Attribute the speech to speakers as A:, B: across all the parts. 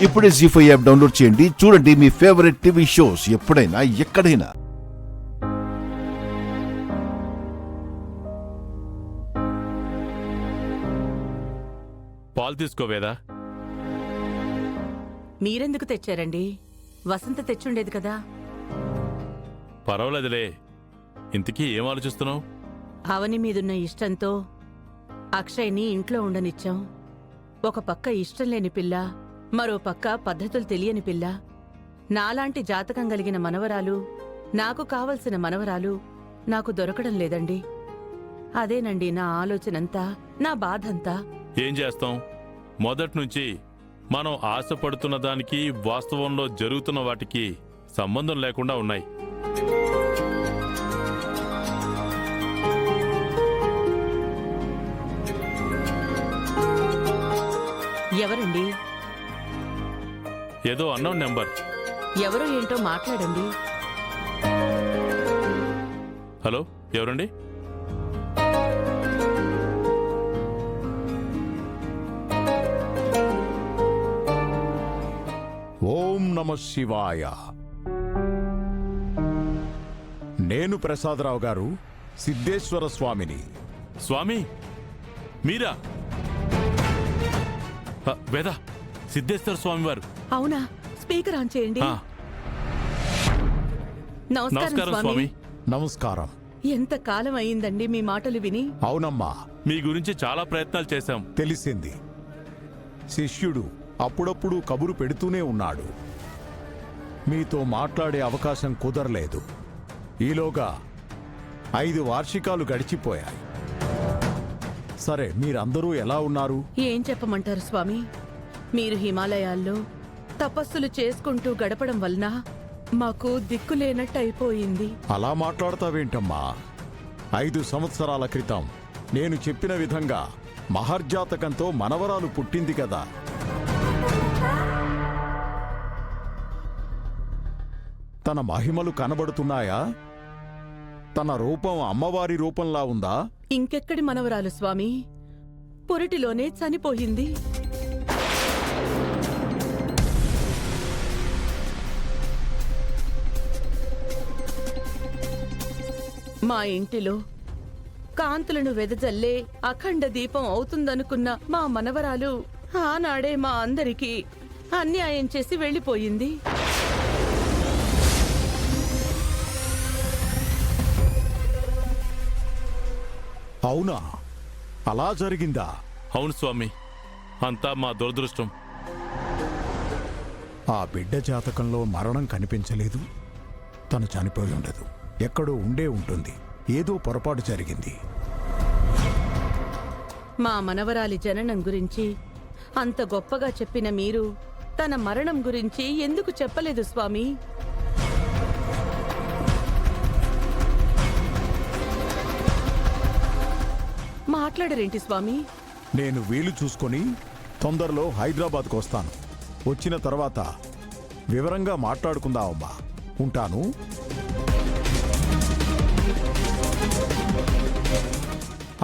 A: ఇప్పుడే జీ5 app download చేయండి. చూడండి మీ ఫేవరెట్ టీవీ షోస్ ఎప్పుడైనా ఎక్కడైనా.
B: పాలు తీసుకోవేదా?
C: మీరెందుకు తెచ్చారండి? వసంత తెచ్చుండేది కదా.
B: పర్వాలేదులే. ఇంతకీ ఏం ఆలోచిస్తున్నావు?
C: అవని మీదున్న ఇష్టంతో అక్షయ్ని ఇంట్లో ఉండనిచ్చాం. ఒక పక్క ఇష్టం లేని పిల్ల, మరో పక్క పద్ధతులు తెలియని పిల్ల. నాలాంటి జాతకం కలిగిన మనవరాలు, నాకు కావలసిన మనవరాలు నాకు దొరకడం లేదండి. అదేనండి నా ఆలోచనంతా, నా బాధంతా.
B: ఏం చేస్తాం? మొదట్నుంచి మనం ఆశపడుతున్న దానికి వాస్తవంలో జరుగుతున్న వాటికి సంబంధం లేకుండా ఉన్నాయి.
C: ఎవరండి?
B: ఏదో అన్నోన్ నెంబర్.
C: ఎవరో ఏంటో మాట్లాడండి.
B: హలో, ఎవరండి?
D: ఓం నమ శివాయ. నేను ప్రసాదరావు గారు, సిద్ధేశ్వర స్వామిని.
B: స్వామి మీరా? వేద, సిద్ధేశ్వర స్వామి వారు.
C: అవునా? స్పీకర్ ఆన్ చేయండి.
B: నమస్కారం స్వామి.
D: నమస్కారం.
C: ఎంత కాలం అయిందండి మీ మాటలు విని.
D: అవునమ్మా,
B: మీ గురించి చాలా ప్రయత్నాలు చేశాం.
D: తెలిసింది. శిష్యుడు అప్పుడప్పుడు కబురు పెడుతూనే ఉన్నాడు. మీతో మాట్లాడే అవకాశం కుదరలేదు. ఈలోగా 5 వార్షికాలు గడిచిపోయాయి. సరే, మీరందరూ ఎలా ఉన్నారు?
C: ఏం చెప్పమంటారు స్వామి? మీరు హిమాలయాల్లో తపస్సులు చేసుకుంటూ గడపడం వలన మాకు దిక్కులేనట్టయిపోయింది.
D: అలా మాట్లాడతావేంటమ్మా? 5 సంవత్సరాల క్రితం నేను చెప్పిన విధంగా మహర్జాతకంతో మనవరాలు పుట్టింది కదా. తన మహిమలు కనబడుతున్నాయా? తన రూపం అమ్మవారి రూపంలా ఉందా?
C: ఇంకెక్కడి మనవరాలు స్వామి, పురిటిలోనే చనిపోయింది. మా ఇంటిలో కాంతులను వెదజల్లే అఖండ దీపం అవుతుందనుకున్న మా మనవరాలు ఆనాడే మా అందరికీ అన్యాయం చేసి వెళ్ళిపోయింది.
D: అవునా? అలా జరిగిందా?
B: అవును స్వామి, అంతా మా దురదృష్టం.
D: ఆ బిడ్డ జాతకంలో మరణం కనిపించలేదు. తను చనిపోయి ఉండదు. ఎక్కడో ఉండే ఉంటుంది. ఏదో పొరపాటు జరిగింది.
C: మా మనవరాలి జననం గురించి అంత గొప్పగా చెప్పిన మీరు తన మరణం గురించి ఎందుకు చెప్పలేదు స్వామి? మాట్లాడరేంటి స్వామి?
D: నేను వీలు చూసుకొని తొందరలో హైదరాబాద్కు వస్తాను. వచ్చిన తర్వాత వివరంగా మాట్లాడుకుందామమ్మా. ఉంటాను.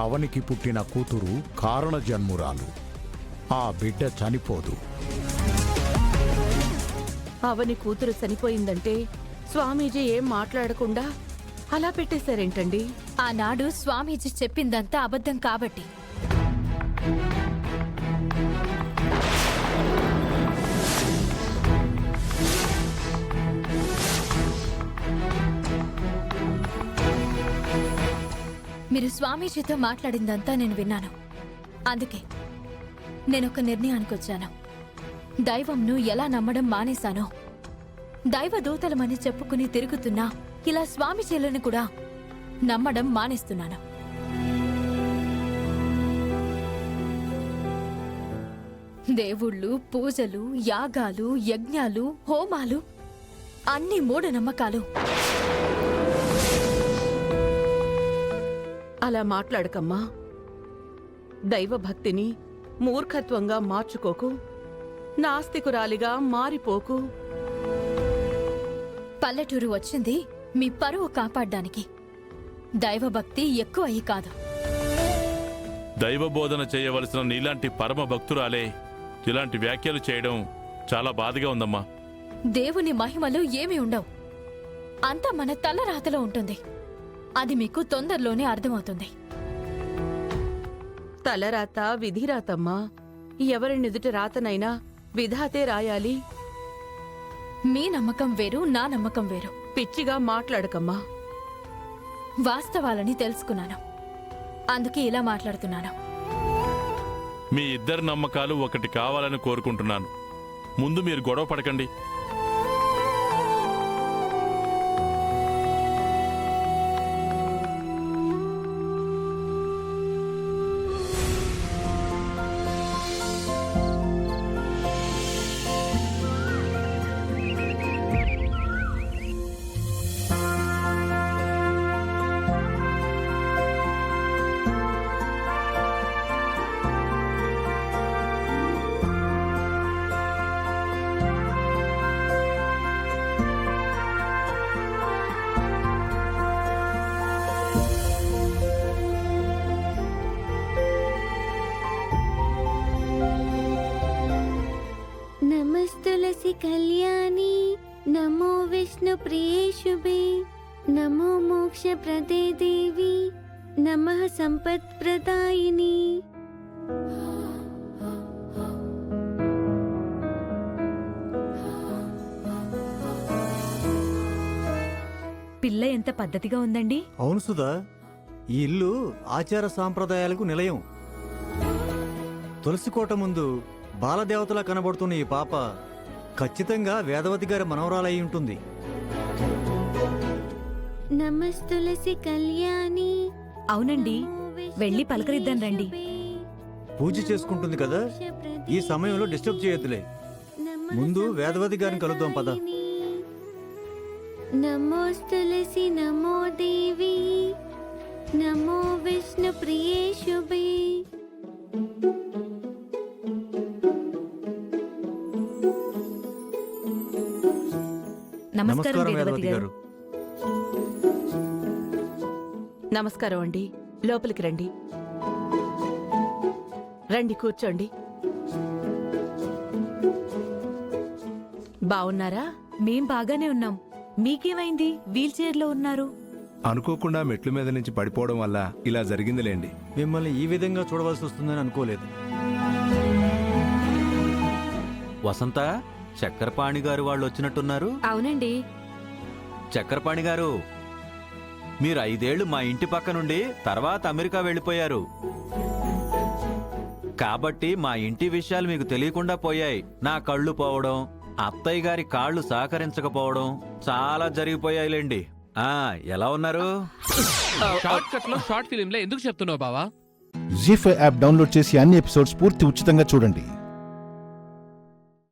D: అవనికి పుట్టిన కూతురు కారణ జన్మురాలు. ఆ బిడ్డ చనిపోదు.
C: అవని కూతురు చనిపోయిందంటే స్వామీజీ ఏం మాట్లాడకుండా అలా పెట్టేశారేంటండి?
E: ఆనాడు స్వామీజీ చెప్పిందంతా అబద్ధం కాబట్టి. మీరు స్వామీజీతో మాట్లాడిందంతా నేను విన్నాను. అందుకే నేనొక నిర్ణయానికి వచ్చాను. దైవంను ఎలా నమ్మడం మానేశానో, దైవదూతలమని చెప్పుకుని తిరుగుతున్నా ఇలా స్వామీజీలను కూడా నమ్మడం మానేస్తున్నాను. దేవుళ్ళు, పూజలు, యాగాలు, యజ్ఞాలు, హోమాలు అన్ని మూఢనమ్మకాలు.
C: అలా మాట్లాడకమ్మా. దైవభక్తిని మూర్ఖత్వంగా మార్చుకోకు. నాస్తికురాలిగా మారిపోకు.
E: పల్లెటూరు వచ్చింది మీ పరువు కాపాడ్డానికి. దైవభక్తి ఎక్కువ అయి కాదు.
B: దైవబోధన చేయవలసిన నీలాంటి పరమ భక్తురాలే ఇలాంటి వ్యాఖ్యలు చేయడం చాలా బాధగా ఉందమ్మా.
E: దేవుని మహిమలో ఏమీ ఉండవు. అంతా మన తలరాతలో ఉంటుంది. అది మీకు తొందరలోనే అర్థమవుతుంది.
C: తలరాత విధిరాతమ్మా. ఎవరి నుదుటి రాతనైనా విధాతే రాయాలి.
E: మీ నమ్మకం వేరు, నా నమ్మకం వేరు.
C: పిచ్చిగా మాట్లాడకమ్మా.
E: వాస్తవాలని తెలుసుకున్నాను, అందుకే ఇలా మాట్లాడుతున్నాను.
B: మీ ఇద్దరి నమ్మకాలు ఒకటి కావాలని కోరుకుంటున్నాను. ముందు మీరు గొడవ పడకండి.
F: नमस्तुलसी कल्याणी नमो विष्णु प्रिये शुभे नमो मोक्ष प्रदे देवी नमः संपत् प्रदायिनी।
G: పిల్ల ఎంత పద్ధతిగా ఉందండి.
H: అవును సుధా, ఈ ఇల్లు ఆచార సాంప్రదాయాలకు నిలయం. తులసికోట ముందు బాలదేవతలా కనబడుతున్న ఈ పాప ఖచ్చితంగా వేదవతి గారి మనవరాలై ఉంటుంది.
F: నమస్తులసి కళ్యాణి.
G: అవునండి, వెళ్ళి పలకరిద్దాం రండి.
H: పూజ చేసుకుంటుంది కదా, ఈ సమయంలో డిస్టర్బ్ చేయొద్దులే. ముందు వేదవతి గారిని కలుద్దాం పద.
F: నమోస్తులసి నమో దేవి నమో విష్ణు ప్రియే శుభే.
G: నమస్కారం
H: నమస్కారం
G: వేదవతి
H: వేదవతి
G: గారు.
H: గారు.
C: నమస్కారం అండి. లోపలికి రండి. రండి, కూర్చోండి. బావున్నారా?
G: మేం బాగానే ఉన్నాం. మీకేమైంది? వీల్ చైర్లో ఉన్నారు.
I: అనుకోకుండా మెట్ల మీద నుంచి పడిపోవడం వల్ల ఇలా జరిగిందిలేండి.
H: మిమ్మల్ని ఈ విధంగా చూడవలసి వస్తుందని అనుకోలేదు.
J: వసంత, చక్రపాణి గారు వాళ్ళు వచ్చినట్టున్నారు.
G: అవునండి.
J: చక్రపాణి గారు, మీరు 5 ఏళ్లు మా ఇంటి పక్క నుండి తర్వాత అమెరికా వెళ్ళిపోయారు. కాబట్టి మా ఇంటి విషయాలు మీకు తెలియకుండా పోయాయి. నా కళ్ళు పోవడం, అత్తయ్య గారి కాళ్ళు సహకరించకపోవడం చాలా జరిగిపోయాయిలేండి. ఎలా ఉన్నారు?
K: షార్ట్ కట్ లో షార్ట్ ఫిలిం లో ఎందుకు చెప్తున్నావు బావా?
A: జీ5 యాప్ డౌన్లోడ్ చేసి అన్ని ఎపిసోడ్స్ పూర్తి ఉచితంగా చూడండి.